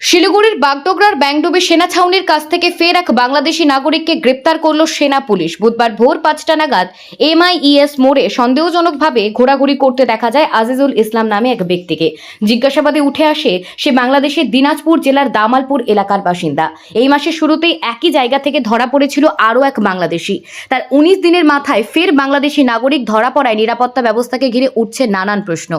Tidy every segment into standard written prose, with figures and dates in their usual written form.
শিলিগুড়ির বাগডোগরার ব্যাংডুবি সেনা ছাউনির কাছ থেকে ফের এক বাংলাদেশি নাগরিককে গ্রেপ্তার করল সেনা পুলিশ। বুধবার ভোর ৫টা নাগাদ MIES মোড়ে সন্দেহজনকভাবে ঘোরাঘুরি করতে দেখা যায় আজিজুল ইসলাম নামে এক ব্যক্তিকে। জিজ্ঞাসাবাদে উঠে আসে সে বাংলাদেশের দিনাজপুর জেলার দামালপুর এলাকার বাসিন্দা। এই মাসের শুরুতেই একই জায়গা থেকে ধরা পড়েছিল আরও এক বাংলাদেশি। তার ১৯ দিনের মাথায় ফের বাংলাদেশি নাগরিক ধরা পড়ায় নিরাপত্তা ব্যবস্থাকে ঘিরে উঠছে নানান প্রশ্ন।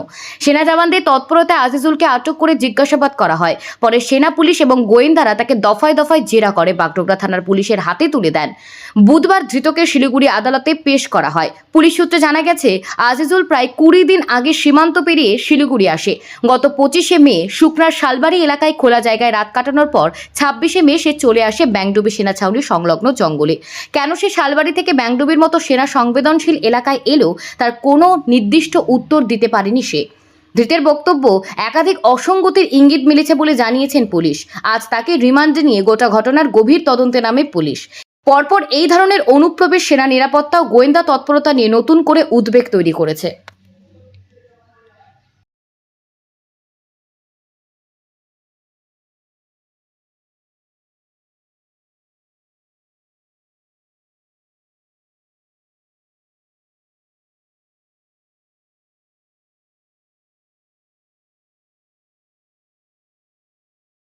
সেনা জওয়ানদের তৎপরতায় আজিজুলকে আটক করে জিজ্ঞাসাবাদ করা হয়। পরে সেনা পুলিশ এবং গোয়েন্দারা তাকে দফায় দফায় জেরা করে বাগডোগরা থানার পুলিশের হাতে তুলে দেন। বুধবার ধৃতকে শিলিগুড়ি আদালতে পেশ করা হয়। পুলিশ সূত্রে জানা গেছে, আজিজুল প্রায় ২০ দিন আগে সীমান্ত পেরিয়ে শিলিগুড়ি আসে। গত ২৫শে মে শুকনার শালবাড়ি এলাকায় খোলা জায়গায় রাত কাটানোর পর ২৬শে মে সে চলে আসে ব্যাংডুবি সেনা ছাউনি সংলগ্ন জঙ্গলে। কেন সে শালবাড়ি থেকে ব্যাংডুবির মতো সেনা সংবেদনশীল এলাকায় এলো তার কোনো নির্দিষ্ট উত্তর দিতে পারেনি সে। ধৃতের বক্তব্য, একাধিক অসঙ্গতির ইঙ্গিত মিলেছে বলে জানিয়েছেন পুলিশ। আজ তাকে রিমান্ডে নিয়ে গোটা ঘটনার গভীর তদন্তে নামে পুলিশ। পরপর এই ধরনের অনুপ্রবেশ সেনা নিরাপত্তা ও গোয়েন্দা তৎপরতা নিয়ে নতুন করে উদ্বেগ তৈরি করেছে।